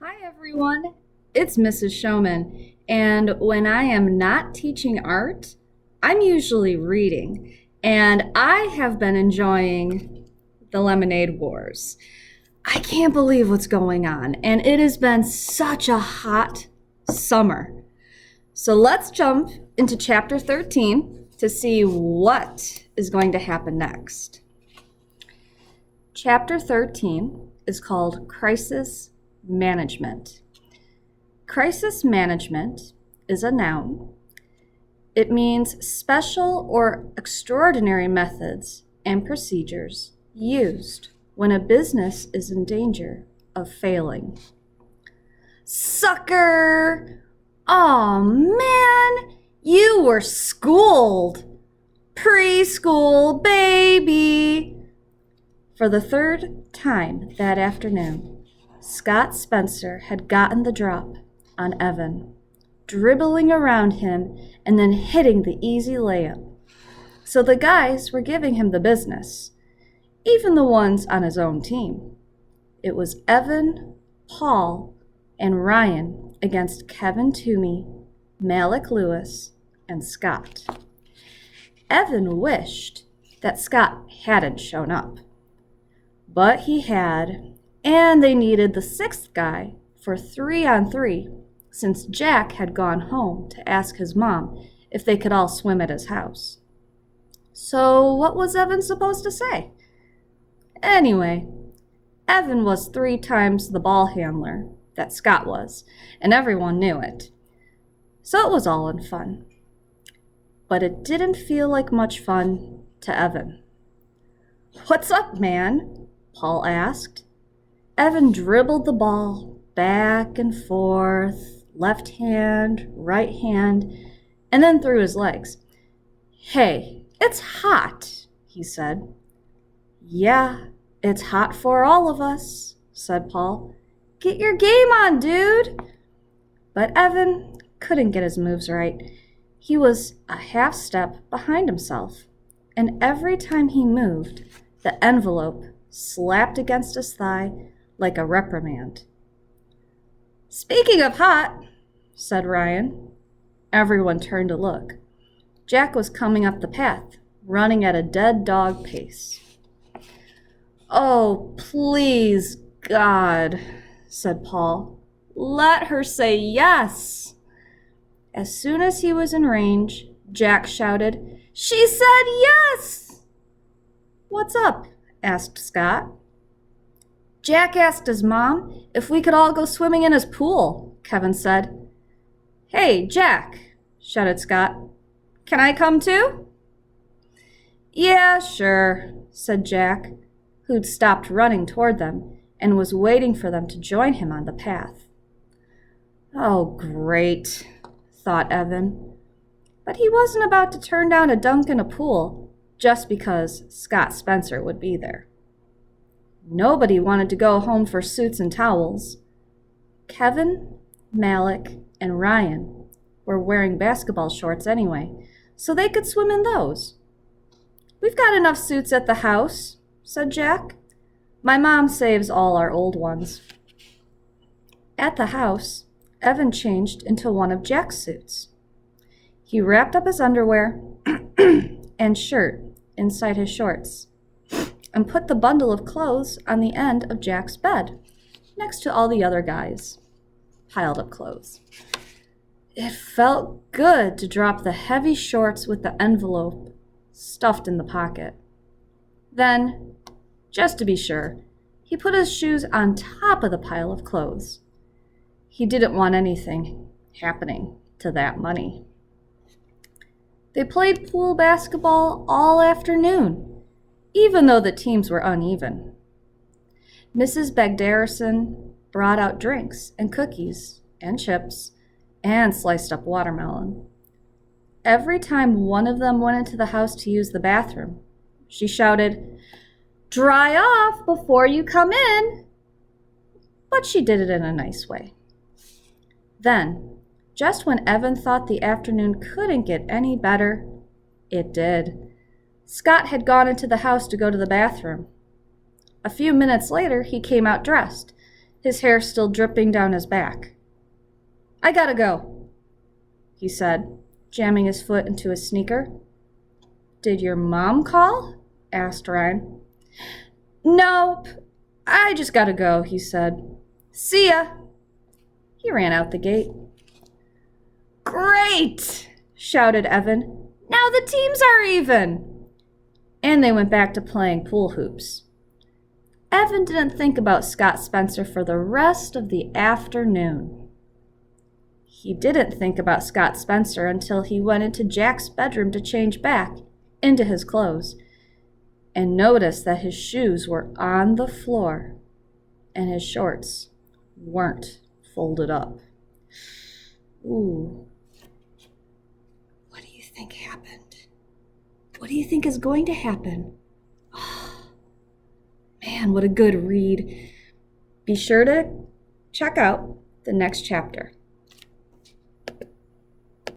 Hi everyone, it's Mrs. Showman, and when I am not teaching art, I'm usually reading, and I have been enjoying the Lemonade Wars. I can't believe what's going on, and it has been such a hot summer. So let's jump into chapter 13 to see what is going to happen next. Chapter 13 is called Crisis Management. Crisis management is a noun. It means special or extraordinary methods and procedures used when a business is in danger of failing. Sucker! Aw, man! You were schooled! Preschool baby! For the third time that afternoon, Scott Spencer had gotten the drop on Evan, dribbling around him and then hitting the easy layup. So the guys were giving him the business, even the ones on his own team. It was Evan, Paul, and Ryan against Kevin Toomey, Malik Lewis, and Scott. Evan wished that Scott hadn't shown up, but he had. And they needed the sixth guy for 3-on-3 since Jack had gone home to ask his mom if they could all swim at his house. So what was Evan supposed to say? Anyway, Evan was 3 times the ball handler that Scott was, and everyone knew it. So it was all in fun. But it didn't feel like much fun to Evan. "What's up, man?" Paul asked. Evan dribbled the ball back and forth, left hand, right hand, and then threw his legs. "Hey, it's hot," he said. "Yeah, it's hot for all of us," said Paul. "Get your game on, dude." But Evan couldn't get his moves right. He was a half step behind himself, and every time he moved, the envelope slapped against his thigh like a reprimand. "Speaking of hot," said Ryan. Everyone turned to look. Jack was coming up the path, running at a dead dog pace. "Oh, please, God," said Paul. "Let her say yes." As soon as he was in range, Jack shouted, "She said yes!" "What's up?" asked Scott. "Jack asked his mom if we could all go swimming in his pool," Kevin said. "Hey, Jack," shouted Scott. "Can I come too?" "Yeah, sure," said Jack, who'd stopped running toward them and was waiting for them to join him on the path. "Oh, great," thought Evan. But he wasn't about to turn down a dunk in a pool just because Scott Spencer would be there. Nobody wanted to go home for suits and towels. Kevin, Malik, and Ryan were wearing basketball shorts anyway, so they could swim in those. "We've got enough suits at the house," said Jack. "My mom saves all our old ones." At the house, Evan changed into one of Jack's suits. He wrapped up his underwear and shirt inside his shorts and put the bundle of clothes on the end of Jack's bed, next to all the other guys' piled up clothes. It felt good to drop the heavy shorts with the envelope stuffed in the pocket. Then, just to be sure, he put his shoes on top of the pile of clothes. He didn't want anything happening to that money. They played pool basketball all afternoon, even though the teams were uneven. Mrs. Bagdarison brought out drinks and cookies and chips and sliced up watermelon. Every time one of them went into the house to use the bathroom, she shouted, "Dry off before you come in!" But she did it in a nice way. Then, just when Evan thought the afternoon couldn't get any better, it did. Scott had gone into the house to go to the bathroom. A few minutes later, he came out dressed, his hair still dripping down his back. "I gotta go," he said, jamming his foot into his sneaker. "Did your mom call?" asked Ryan. "Nope, I just gotta go," he said. "See ya." He ran out the gate. "Great!" shouted Evan. "Now the teams are even!" And they went back to playing pool hoops. Evan didn't think about Scott Spencer for the rest of the afternoon. He didn't think about Scott Spencer until he went into Jack's bedroom to change back into his clothes and noticed that his shoes were on the floor and his shorts weren't folded up. Ooh. What do you think happened? What do you think is going to happen? Oh, man, what a good read. Be sure to check out the next chapter.